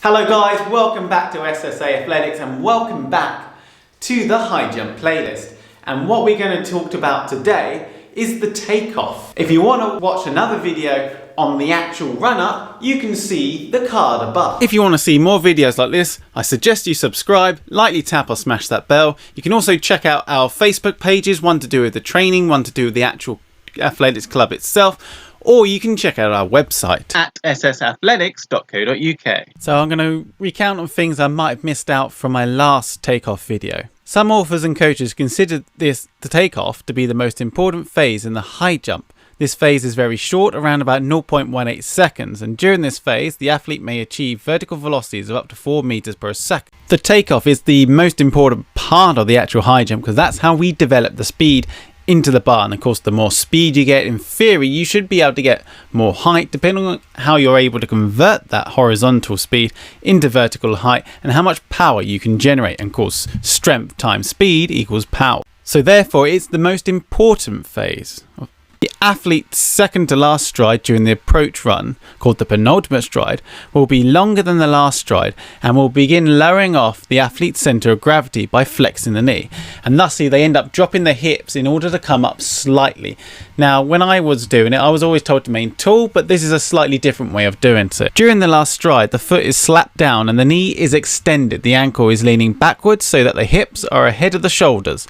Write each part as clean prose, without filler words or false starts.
Hello guys, welcome back to SSA Athletics and welcome back to the high jump playlist. And what we're going to talk about today is the takeoff. If you want to watch another video on the actual run-up, you can see the card above. If you want to see more videos like this, I suggest you subscribe, lightly tap or smash that bell. You can also check out our Facebook pages, one to do with the training, one to do with the actual athletics club itself, or you can check out our website at ssathletics.co.uk. So I'm going to recount on things I might have missed out from my last takeoff video. Some authors and coaches consider the takeoff to be the most important phase in the high jump. This phase is very short, around about 0.18 seconds, and during this phase the athlete may achieve vertical velocities of up to 4 meters per second. The takeoff is the most important part of the actual high jump because that's how we develop the speed into the bar, and of course the more speed you get, in theory you should be able to get more height depending on how you're able to convert that horizontal speed into vertical height and how much power you can generate. And of course strength times speed equals power, so therefore it's the most important phase. The athlete's second to last stride during the approach run, called the penultimate stride, will be longer than the last stride and will begin lowering off the athlete's centre of gravity by flexing the knee, and thusly they end up dropping the hips in order to come up slightly. Now when I was doing it I was always told to remain tall, but this is a slightly different way of doing it. During the last stride the foot is slapped down and the knee is extended. The ankle is leaning backwards so that the hips are ahead of the shoulders.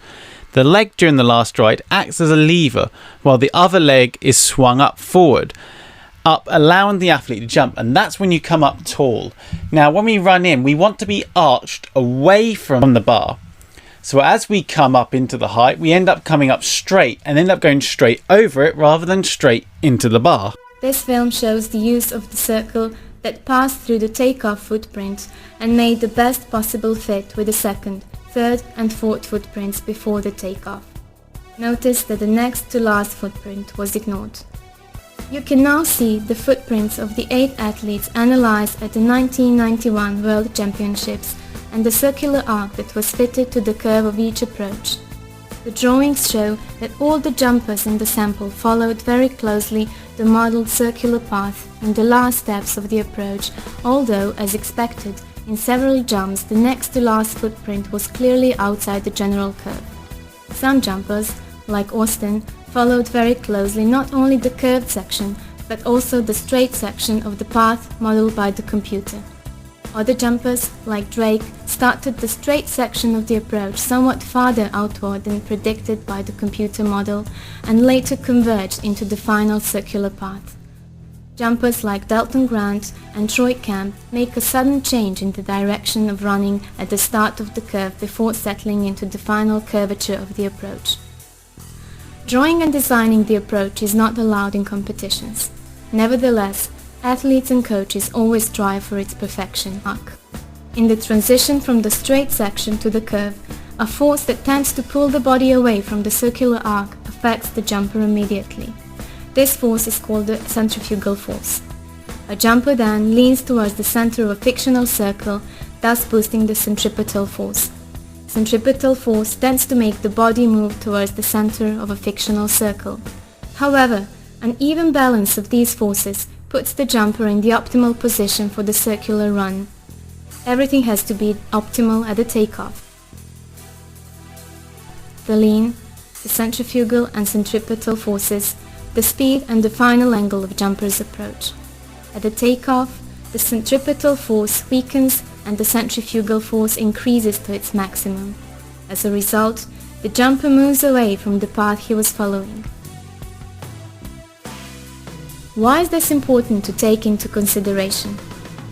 The leg during the last stride acts as a lever while the other leg is swung up forward, allowing the athlete to jump, and that's when you come up tall. Now when we run in we want to be arched away from the bar, so as we come up into the height we end up coming up straight and end up going straight over it rather than straight into the bar. This film shows the use of the circle that passed through the takeoff footprint and made the best possible fit with the second, third and fourth footprints before the takeoff. Notice that the next to last footprint was ignored. You can now see the footprints of the 8 athletes analyzed at the 1991 World Championships and the circular arc that was fitted to the curve of each approach. The drawings show that all the jumpers in the sample followed very closely the modeled circular path in the last steps of the approach, although, as expected, in several jumps the next to last footprint was clearly outside the general curve. Some jumpers, like Austin, followed very closely not only the curved section but also the straight section of the path modeled by the computer. Other jumpers, like Drake, started the straight section of the approach somewhat farther outward than predicted by the computer model and later converged into the final circular path. Jumpers like Dalton Grant and Troy Camp make a sudden change in the direction of running at the start of the curve before settling into the final curvature of the approach. Drawing and designing the approach is not allowed in competitions. Nevertheless, athletes and coaches always strive for its perfection. In the transition from the straight section to the curve, a force that tends to pull the body away from the circular arc affects the jumper immediately. This force is called the centrifugal force. A jumper then leans towards the center of a fictional circle, thus boosting the centripetal force. Centripetal force tends to make the body move towards the center of a fictional circle. However, an even balance of these forces puts the jumper in the optimal position for the circular run. Everything has to be optimal at the takeoff. The lean, the centrifugal and centripetal forces, the speed and the final angle of jumper's approach. At the takeoff, the centripetal force weakens and the centrifugal force increases to its maximum. As a result, the jumper moves away from the path he was following. Why is this important to take into consideration?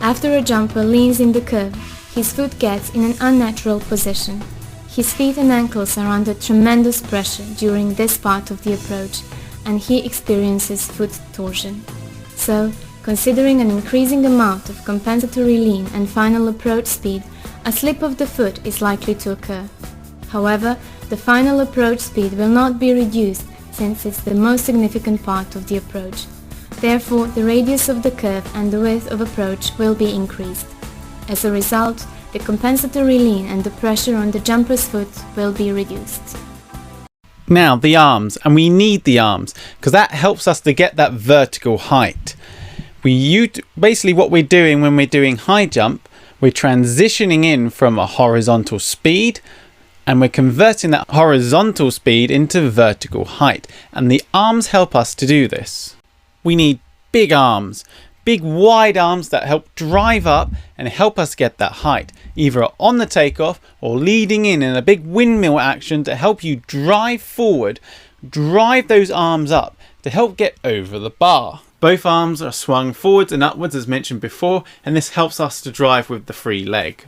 After a jumper leans in the curve, his foot gets in an unnatural position. His feet and ankles are under tremendous pressure during this part of the approach, and he experiences foot torsion. So, considering an increasing amount of compensatory lean and final approach speed, a slip of the foot is likely to occur. However, the final approach speed will not be reduced since it's the most significant part of the approach. Therefore, the radius of the curve and the width of approach will be increased. As a result, the compensatory lean and the pressure on the jumper's foot will be reduced. Now the arms, and we need the arms because that helps us to get that vertical height. Basically what we're doing when we're doing high jump, We're transitioning in from a horizontal speed, and we're converting that horizontal speed into vertical height, and the arms help us to do this. We need big arms, big wide arms that help drive up and help us get that height, either on the takeoff or leading in a big windmill action to help you drive forward, drive those arms up to help get over the bar. Both arms are swung forwards and upwards as mentioned before, and this helps us to drive with the free leg.